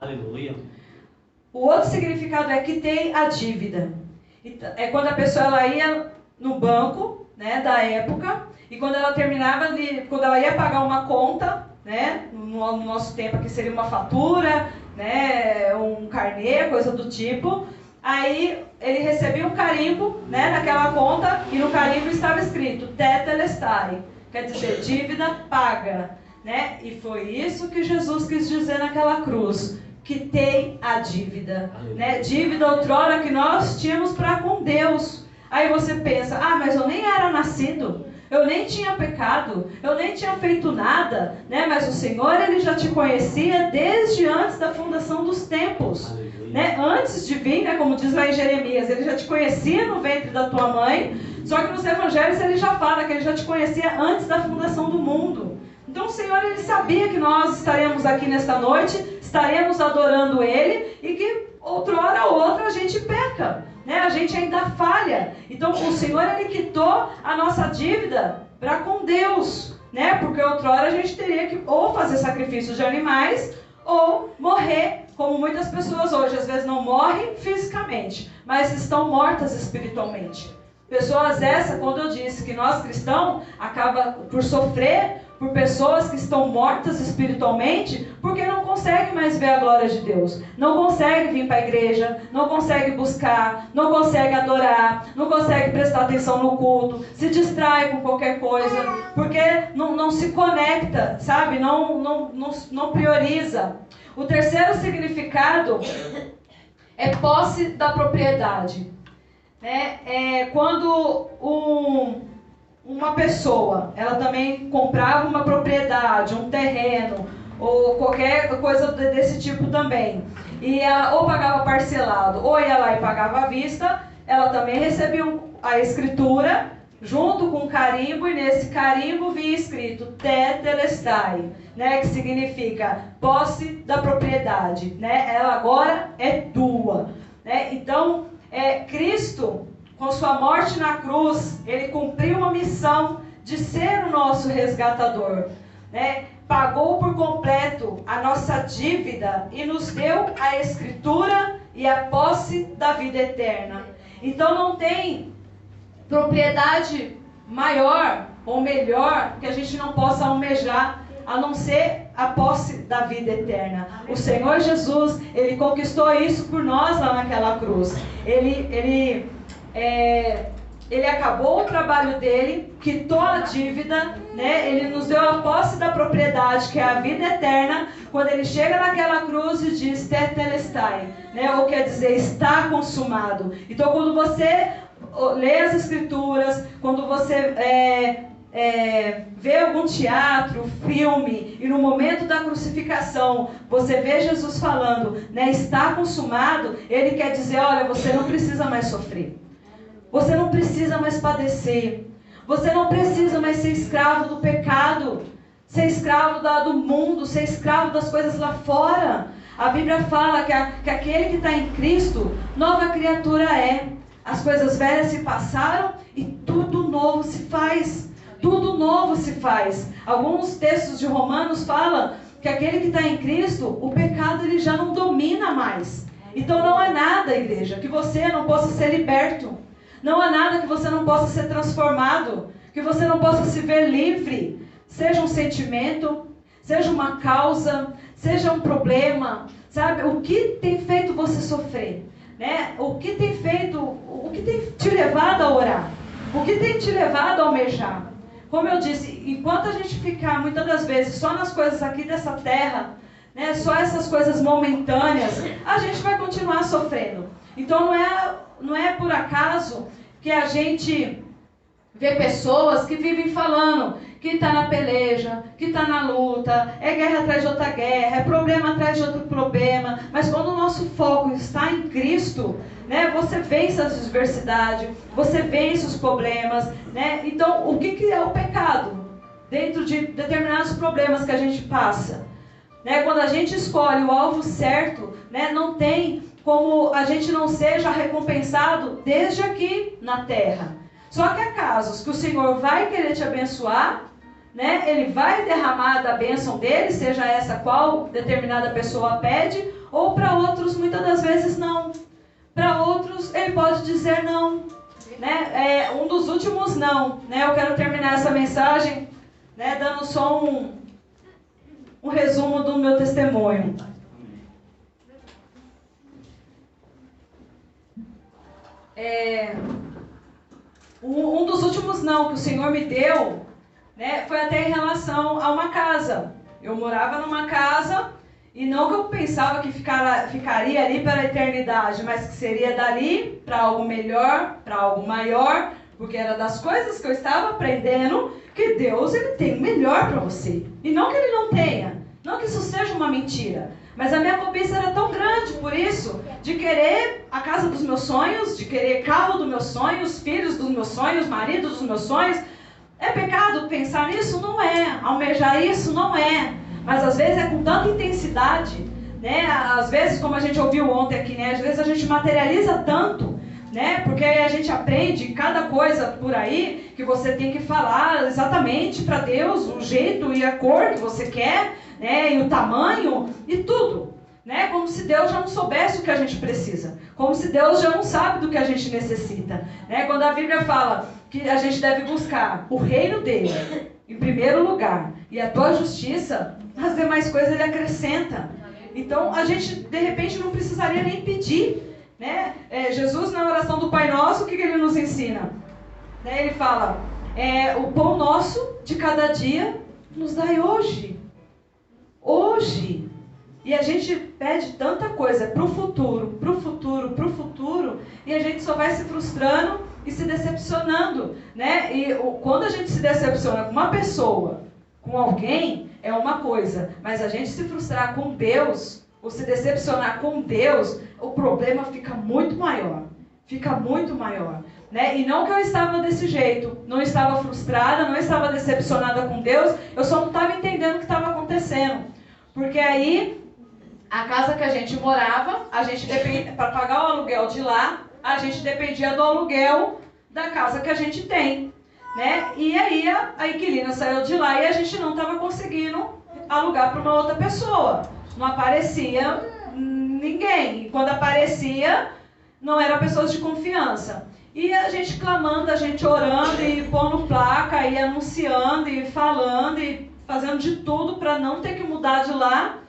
Aleluia. O outro significado é quitei a dívida. É quando a pessoa ela ia no banco, né, da época, e quando ela terminava, quando ela ia pagar uma conta, né, no nosso tempo aqui seria uma fatura, né, um carnê, coisa do tipo, aí ele recebia um carimbo, né, naquela conta, e no carimbo estava escrito tetelestai, quer dizer, dívida paga, né, e foi isso que Jesus quis dizer naquela cruz. Quitei a dívida, né? Dívida outrora que nós tínhamos para com Deus. Aí você pensa, mas eu nem era nascido, eu nem tinha pecado, eu nem tinha feito nada, né? Mas o Senhor, Ele já te conhecia desde antes da fundação dos tempos, né? Antes de vir, né? Como diz lá em Jeremias, Ele já te conhecia no ventre da tua mãe, só que nos evangelhos Ele já fala que Ele já te conhecia antes da fundação do mundo. Então o Senhor, Ele sabia que nós estaremos aqui nesta noite, estaremos adorando Ele e que outrora ou outra a gente peca, né? A gente ainda falha. Então o Senhor, Ele quitou a nossa dívida para com Deus, né? Porque outrora a gente teria que ou fazer sacrifícios de animais ou morrer, como muitas pessoas hoje às vezes não morrem fisicamente, mas estão mortas espiritualmente. Pessoas essas, quando eu disse que nós cristãos acaba por sofrer por pessoas que estão mortas espiritualmente, porque não conseguem mais ver a glória de Deus, não conseguem vir para a igreja, não conseguem buscar, não conseguem adorar, não conseguem prestar atenção no culto, se distrai com qualquer coisa, porque não se conecta, sabe? Não prioriza. O terceiro significado é posse da propriedade. É quando uma pessoa, ela também comprava uma propriedade, um terreno, ou qualquer coisa desse tipo também, e ela ou pagava parcelado, ou ia lá e pagava à vista, ela também recebia a escritura, junto com o carimbo, e nesse carimbo vinha escrito tetelestai, né, que significa posse da propriedade, né, ela agora é tua, né? Então, Cristo, com sua morte na cruz, Ele cumpriu uma missão de ser o nosso resgatador, né? Pagou por completo a nossa dívida e nos deu a escritura e a posse da vida eterna. Então não tem propriedade maior ou melhor que a gente não possa almejar, a não ser a posse da vida eterna. O Senhor Jesus, Ele conquistou isso por nós lá naquela cruz. Ele acabou o trabalho dele, quitou a dívida, né? Ele nos deu a posse da propriedade, que é a vida eterna, quando ele chega naquela cruz e diz tetelestai, né? Ou quer dizer, está consumado. Então quando você lê as escrituras, quando você vê algum teatro, filme, e no momento da crucificação você vê Jesus falando, né, está consumado, ele quer dizer, olha, você não precisa mais sofrer, você não precisa mais padecer, você não precisa mais ser escravo do pecado, ser escravo do mundo, ser escravo das coisas lá fora. A Bíblia fala que aquele que está em Cristo, nova criatura é. As coisas velhas se passaram e tudo novo se faz. Tudo novo se faz. Alguns textos de Romanos falam que aquele que está em Cristo, o pecado ele já não domina mais. Então não há nada, igreja, que você não possa ser liberto. Não há nada que você não possa ser transformado, que você não possa se ver livre. Seja um sentimento, seja uma causa, seja um problema, sabe? O que tem feito você sofrer, né? O que tem te levado a orar? O que tem te levado a almejar? Como eu disse, enquanto a gente ficar muitas das vezes só nas coisas aqui dessa terra, né, só essas coisas momentâneas, a gente vai continuar sofrendo. Então não é por acaso que a gente vê pessoas que vivem falando que está na peleja, que está na luta, é guerra atrás de outra guerra, é problema atrás de outro problema, mas quando o nosso foco está em Cristo, né, você vence as adversidades, você vence os problemas, né? Então, o que é o pecado? Dentro de determinados problemas que a gente passa, né? Quando a gente escolhe o alvo certo, né, não tem como a gente não seja recompensado desde aqui na terra. Só que há casos que o Senhor vai querer te abençoar, né? Ele vai derramar da bênção dele, seja essa qual determinada pessoa pede, ou para outros, muitas das vezes, não. Para outros, ele pode dizer não. Né? Um dos últimos não. Né? Eu quero terminar essa mensagem, né, dando só um resumo do meu testemunho. Um dos últimos não que o Senhor me deu, né, foi até em relação a uma casa. Eu morava numa casa, e não que eu pensava que ficaria ali para a eternidade, mas que seria dali para algo melhor, para algo maior, porque era das coisas que eu estava aprendendo que Deus, ele tem o melhor para você. E não que ele não tenha, não que isso seja uma mentira, mas a minha cobiça era tão grande por isso, de querer a casa dos meus sonhos, de querer carro dos meus sonhos, filhos dos meus sonhos, marido dos meus sonhos. É pecado pensar nisso? Não é. Almejar isso? Não é. Mas às vezes é com tanta intensidade, né? Às vezes, como a gente ouviu ontem aqui, né? Às vezes a gente materializa tanto, né? Porque a gente aprende cada coisa por aí que você tem que falar exatamente para Deus, o jeito e a cor que você quer, né? E o tamanho e tudo, né? Como se Deus já não soubesse o que a gente precisa, como se Deus já não sabe do que a gente necessita, né? Quando a Bíblia fala que a gente deve buscar o reino dele em primeiro lugar e a tua justiça, as demais coisas ele acrescenta. Então a gente de repente não precisaria nem pedir, né? Jesus, na oração do Pai Nosso, o que ele nos ensina? Né? Ele fala, o pão nosso de cada dia nos dai hoje. Hoje. E a gente pede tanta coisa para o futuro, para o futuro, para o futuro, e a gente só vai se frustrando e se decepcionando, né? E quando a gente se decepciona com uma pessoa, com alguém, é uma coisa, mas a gente se frustrar com Deus, ou se decepcionar com Deus, o problema fica muito maior. Fica muito maior. Né? E não que eu estava desse jeito, não estava frustrada, não estava decepcionada com Deus, eu só não estava entendendo o que estava acontecendo. Porque aí, a casa que a gente morava, a gente dependia, para pagar o aluguel de lá, a gente dependia do aluguel da casa que a gente tem. Né? E aí a inquilina saiu de lá e a gente não estava conseguindo alugar para uma outra pessoa. Não aparecia ninguém. E quando aparecia, não eram pessoas de confiança. E a gente clamando, a gente orando e pondo placa, e anunciando, e falando, e fazendo de tudo para não ter que mudar de lá.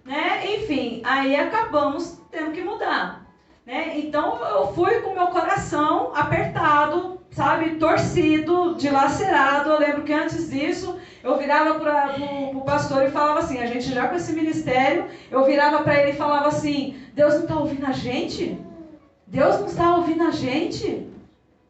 Né? Enfim, aí acabamos tendo que mudar. Né? Então eu fui com meu coração apertado, sabe, torcido, dilacerado. Eu lembro que antes disso, eu virava para o pastor e falava assim, a gente já com esse ministério, eu virava para ele e falava assim, Deus não está ouvindo a gente? Deus não está ouvindo a gente?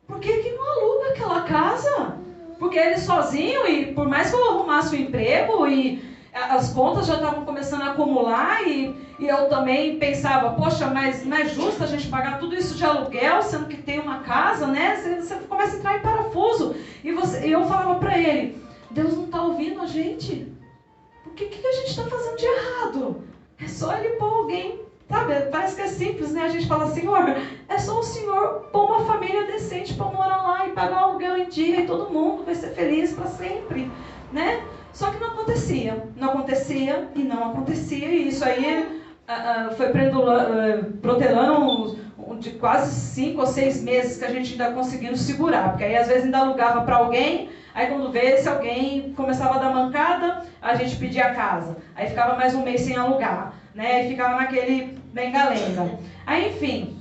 Por que não aluga aquela casa? Porque ele sozinho, e por mais que eu arrumasse o emprego, e as contas já estavam começando a acumular, e eu também pensava, poxa, mas não é justo a gente pagar tudo isso de aluguel, sendo que tem uma casa, né? Você começa a entrar em parafuso. E eu falava para ele, Deus não está ouvindo a gente? O que a gente está fazendo de errado? É só ele pôr alguém, sabe? Parece que é simples, né? A gente fala, Senhor, é só o Senhor pôr uma família decente para morar lá e pagar o aluguel em dia e todo mundo vai ser feliz para sempre, né? Só que não acontecia, e não acontecia, e isso aí foi protelando de quase 5 ou 6 meses que a gente ainda conseguindo segurar, porque aí às vezes ainda alugava para alguém, aí quando vê, se alguém começava a dar mancada, a gente pedia a casa, aí ficava mais um mês sem alugar, né, e ficava naquele lenga-lenga. Aí enfim,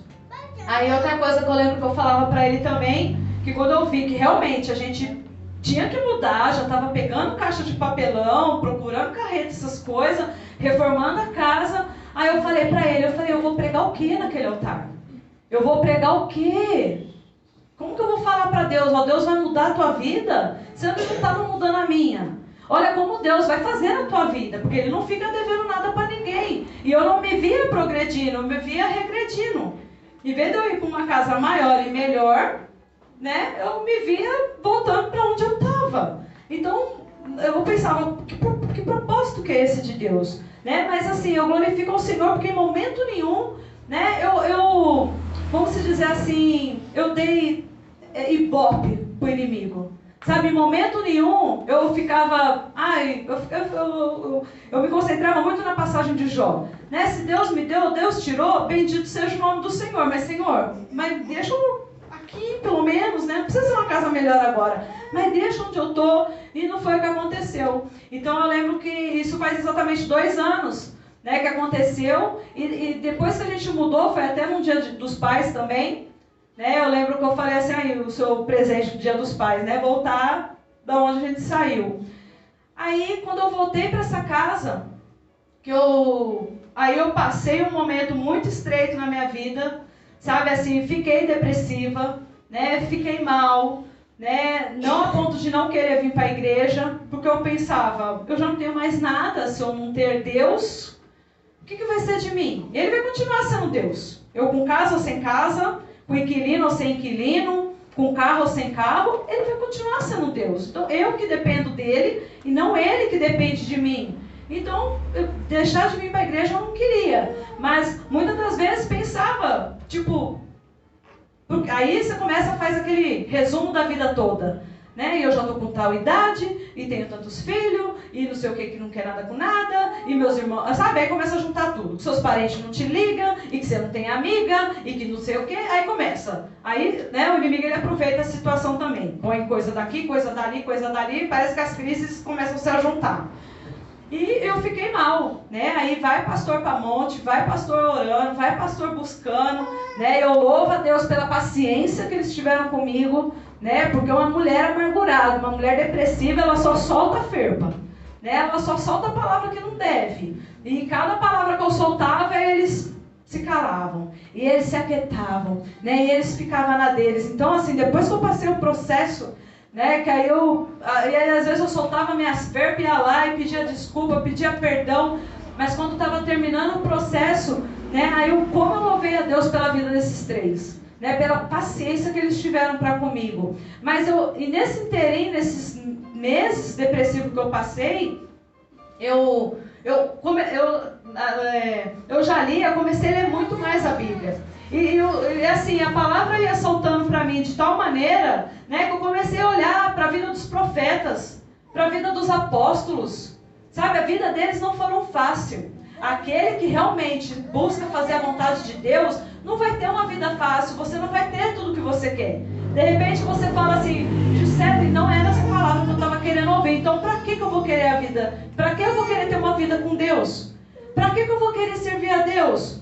aí outra coisa que eu lembro que eu falava para ele também, que quando eu vi que realmente a gente tinha que mudar, já estava pegando caixa de papelão, procurando carreta, essas coisas, reformando a casa. Aí eu falei para ele, eu vou pregar o que naquele altar? Eu vou pregar o quê? Como que eu vou falar para Deus? Ó, Deus vai mudar a tua vida? Sendo que não estava mudando a minha. Olha como Deus vai fazer na tua vida, porque Ele não fica devendo nada para ninguém. E eu não me via progredindo, eu me via regredindo. Em vez de eu ir para uma casa maior e melhor, né, eu me via voltando para onde eu estava. Então, eu pensava, que propósito que é esse de Deus? Né? Mas assim, eu glorifico ao Senhor, porque em momento nenhum, né, vamos dizer assim, eu dei ibope para o inimigo. Sabe, em momento nenhum eu ficava... eu me concentrava muito na passagem de Jó. Né? Se Deus me deu, Deus tirou, bendito seja o nome do Senhor. Mas, Senhor, deixa eu aqui, pelo menos, né? Não precisa ser uma casa melhor agora. Mas deixa onde eu estou. E não foi o que aconteceu. Então eu lembro que isso faz exatamente 2 anos, né, que aconteceu. E depois que a gente mudou, foi até no Dia dos Pais também. Né? Eu lembro que eu falei assim, o seu presente do Dia dos Pais, né? Voltar da onde a gente saiu. Aí, quando eu voltei para essa casa, aí eu passei um momento muito estreito na minha vida, sabe, assim, fiquei depressiva, né? Fiquei mal, né? Não a ponto de não querer vir para a igreja, porque eu pensava, eu já não tenho mais nada se eu não ter Deus, o que vai ser de mim? Ele vai continuar sendo Deus. Eu com casa ou sem casa, com inquilino ou sem inquilino, com carro ou sem carro, ele vai continuar sendo Deus. Então, eu que dependo dele e não ele que depende de mim. Então, deixar de vir para a igreja eu não queria. Mas, muitas das vezes, pensava, tipo... Aí você começa a fazer aquele resumo da vida toda. Né? E eu já estou com tal idade, e tenho tantos filhos, e não sei o que não quer nada com nada, e meus irmãos... Sabe? Aí começa a juntar tudo. Que seus parentes não te ligam, e que você não tem amiga, e que não sei o que. Aí começa. Aí, né, o inimigo ele aproveita a situação também. Põe coisa daqui, coisa dali, parece que as crises começam a se juntar. E eu fiquei mal, né? Aí vai pastor para monte, vai pastor orando, vai pastor buscando, né? Eu louvo a Deus pela paciência que eles tiveram comigo, né? Porque uma mulher amargurada, uma mulher depressiva, ela só solta ferpa, né? Ela só solta a palavra que não deve. E cada palavra que eu soltava, eles se calavam, e eles se aquietavam, né? E eles ficavam na deles. Então, assim, depois que eu passei o processo, né, que aí às vezes eu soltava minhas ferpas, ia lá e pedia desculpa, pedia perdão, mas quando estava terminando o processo, né, aí como eu louvei a Deus pela vida desses 3, né, pela paciência que eles tiveram para comigo. Mas e nesse inteirinho, nesses meses depressivos que eu passei, eu já lia, comecei a ler muito mais a Bíblia. E assim, a palavra ia soltando para mim de tal maneira, né, que eu comecei a olhar para a vida dos profetas, para a vida dos apóstolos. Sabe, a vida deles não foram fácil. Aquele que realmente busca fazer a vontade de Deus, não vai ter uma vida fácil, você não vai ter tudo o que você quer. De repente você fala assim, Gisele, não era essa palavra que eu estava querendo ouvir, então para que eu vou querer a vida? Para que eu vou querer ter uma vida com Deus? Para que eu vou querer servir a Deus?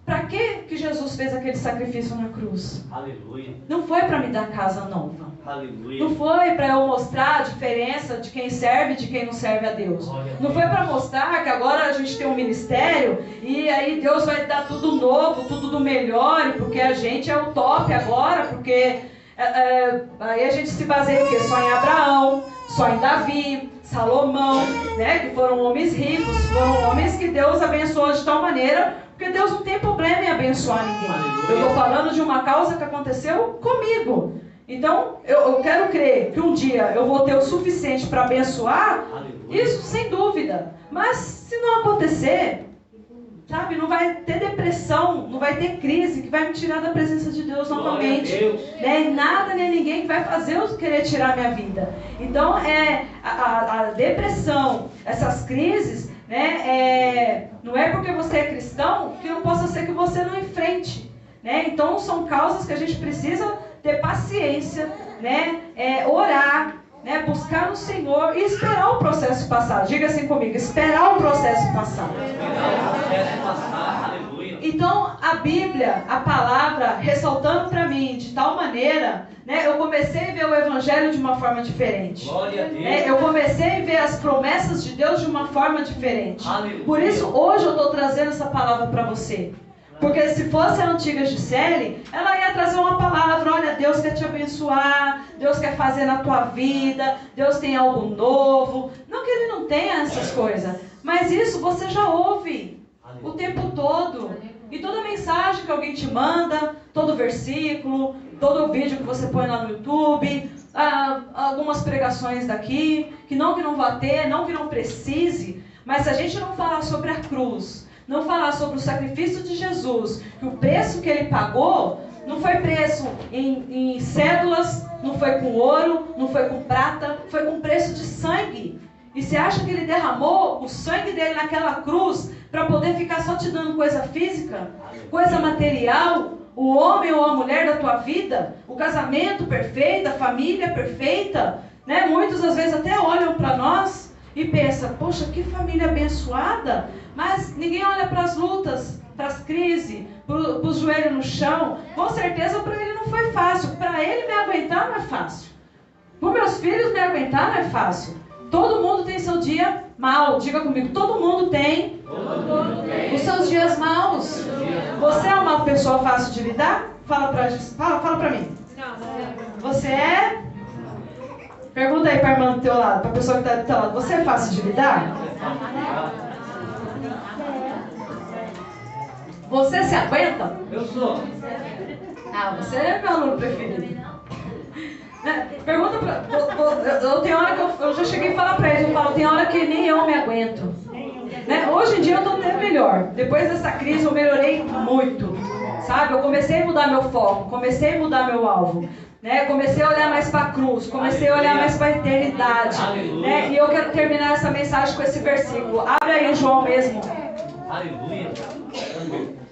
Para que Jesus fez aquele sacrifício na cruz? Aleluia. Não foi para me dar casa nova. Aleluia. Não foi para eu mostrar a diferença de quem serve e de quem não serve a Deus. Não foi para mostrar que agora a gente tem um ministério e aí Deus vai dar tudo novo, tudo do melhor, porque a gente é o top agora, porque aí a gente se baseia o quê? Só em Abraão, só em Davi, Salomão, né? Que foram homens ricos, foram homens que Deus abençoou de tal maneira. Porque Deus não tem problema em abençoar ninguém. Aleluia. Eu estou falando de uma causa que aconteceu comigo. Então, eu quero crer que um dia eu vou ter o suficiente para abençoar. Aleluia. Isso sem dúvida. Mas se não acontecer, sabe, não vai ter depressão, não vai ter crise que vai me tirar da presença de Deus novamente. Nem nada, nem ninguém que vai fazer eu querer tirar a minha vida. Então, a depressão, essas crises... né? Não é porque você é cristão que não possa ser que você não enfrente, né? Então são causas que a gente precisa ter paciência, né? Orar, né? Buscar no Senhor e esperar o processo passar. Diga assim comigo, esperar o processo passar. Então a Bíblia, a palavra, ressaltando para mim de tal maneira, né, eu comecei a ver o Evangelho de uma forma diferente. Glória a Deus. Eu comecei a ver as promessas de Deus de uma forma diferente. Aleluia. Por isso, hoje eu estou trazendo essa palavra para você. Porque se fosse a antiga Gisele, ela ia trazer uma palavra, olha, Deus quer te abençoar, Deus quer fazer na tua vida, Deus tem algo novo. Não que Ele não tenha essas coisas, mas isso você já ouve o tempo todo. E toda mensagem que alguém te manda, todo versículo, todo vídeo que você põe lá no YouTube, algumas pregações daqui, que não vá ter, não que não precise, mas se a gente não falar sobre a cruz, não falar sobre o sacrifício de Jesus, que o preço que Ele pagou, Não foi preço em cédulas, não foi com ouro, não foi com prata, foi com preço de sangue. E você acha que ele derramou o sangue dele naquela cruz para poder ficar só te dando coisa física, coisa material, o homem ou a mulher da tua vida, o casamento perfeito, a família perfeita, né? Muitos às vezes até olham para nós e pensam, poxa, que família abençoada, mas ninguém olha para as lutas, para as crises, para os joelhos no chão. Com certeza para ele não foi fácil, para ele me aguentar não é fácil, para meus filhos me aguentar não é fácil. Todo mundo tem seu dia mal. Diga comigo, todo mundo tem os seus dias maus. Você é uma pessoa fácil de lidar? Fala pra mim. Você é? Pergunta aí pra irmã do teu lado, pra pessoa que está do teu lado. Você é fácil de lidar? Você se aguenta? Eu sou. Ah, você é meu aluno preferido. Pergunta pra... Tem hora que eu já cheguei a falar pra eles, eu falo, tem hora que nem eu me aguento. Né? Hoje em dia eu tô até melhor. Depois dessa crise eu melhorei muito. Sabe? Eu comecei a mudar meu foco, comecei a mudar meu alvo. Né? Comecei a olhar mais para a cruz, comecei a olhar mais para a eternidade. Né? E eu quero terminar essa mensagem com esse versículo. Abre aí em João mesmo. Aleluia.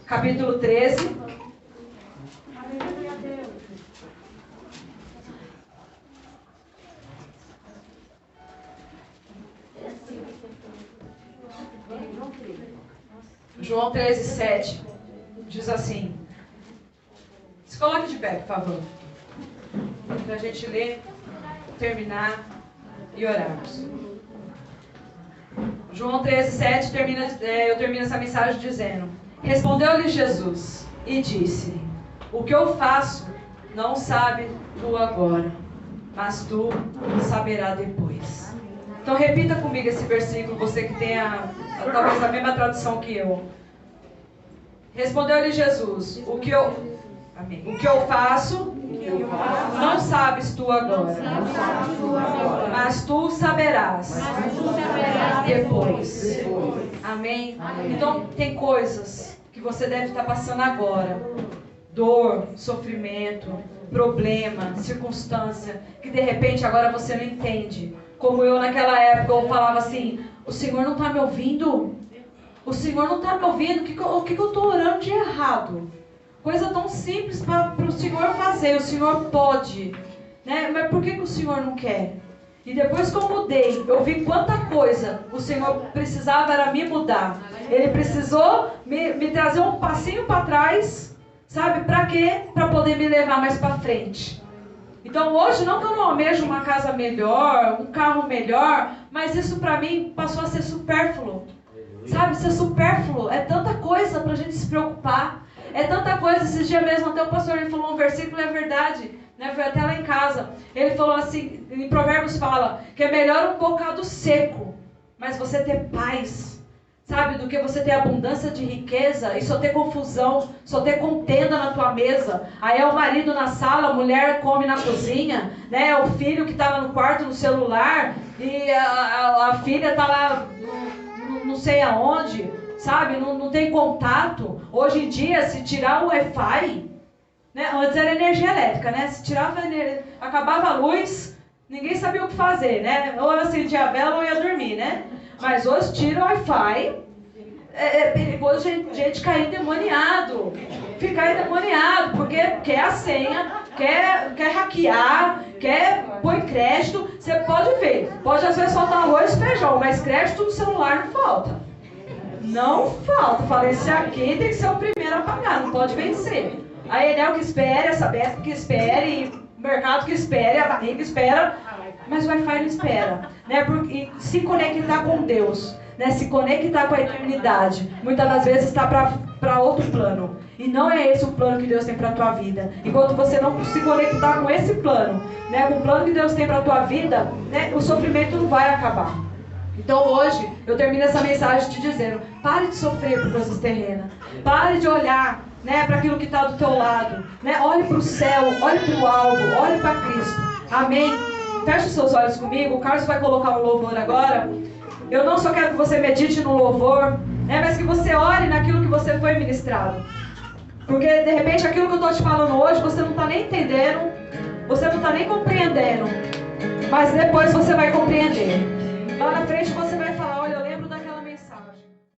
Capítulo 13. João 13, 7 diz assim. Se coloque de pé, por favor. Para a gente ler, terminar e orarmos. João 13, 7 eu termino essa mensagem dizendo: respondeu-lhe Jesus e disse: o que eu faço não sabe tu agora, mas tu saberás depois. Então repita comigo esse versículo, você que tem talvez a mesma tradução que eu. Respondeu-lhe Jesus: o que eu faço não sabes tu agora, mas tu saberás depois. Amém? Então tem coisas que você deve estar passando agora, dor, sofrimento, problema, circunstância, que de repente agora você não entende. Como eu naquela época, eu falava assim: o Senhor não está me ouvindo? O Senhor não está me ouvindo? O que eu estou orando de errado? Coisa tão simples para o Senhor fazer. O Senhor pode, né? Mas por que o Senhor não quer? E depois que eu mudei, eu vi quanta coisa o Senhor precisava era me mudar. Ele precisou me trazer um passinho para trás, sabe? Para quê? Para poder me levar mais para frente. Então hoje não que eu não almejo uma casa melhor, um carro melhor, mas isso para mim passou a ser supérfluo. Sabe, ser supérfluo é tanta coisa para a gente se preocupar. É tanta coisa. Esses dias mesmo até o pastor ele falou um versículo, é verdade, né? Foi até lá em casa. Ele falou assim, em Provérbios fala, que é melhor um bocado seco, mas você ter paz, sabe, do que você ter abundância de riqueza e só ter confusão, só ter contenda na tua mesa. Aí é o marido na sala, a mulher come na cozinha, né? É o filho que está lá no quarto no celular e a filha está lá não sei aonde, sabe? Não tem contato. Hoje em dia, se tirar o Wi-Fi, né? Antes era energia elétrica, né? Se tirava acabava a luz, ninguém sabia o que fazer, né? Ou acendia a vela ou ia dormir, né? Mas hoje tira o Wi-Fi, é perigoso gente cair endemoniado, ficar endemoniado, porque quer a senha, quer hackear, quer pôr crédito. Você pode ver, pode às vezes faltar arroz e feijão, mas crédito no celular não falta. Não falta. Falei, esse aqui tem que ser o primeiro a pagar, não pode vencer. A Enel que espere, a Sabesp que espere, o mercado que espere, a barriga espera, mas o Wi-Fi não espera, né? Porque se conectar com Deus, né? Se conectar com a eternidade, muitas das vezes está para outro plano. E não é esse o plano que Deus tem para a tua vida. Enquanto você não se conectar com esse plano, né? Com o plano que Deus tem para a tua vida, né? O sofrimento não vai acabar. Então hoje eu termino essa mensagem te dizendo: pare de sofrer por coisas terrenas. Pare de olhar, né, para aquilo que está do teu lado, né? Olhe para o céu, olhe para o alvo, olhe para Cristo. Amém? Feche os seus olhos comigo. O Carlos vai colocar um louvor agora. Eu não só quero que você medite no louvor, né, mas que você ore naquilo que você foi ministrado. Porque de repente aquilo que eu estou te falando hoje, você não está nem entendendo, você não está nem compreendendo. Mas depois você vai compreender. Lá na frente você vai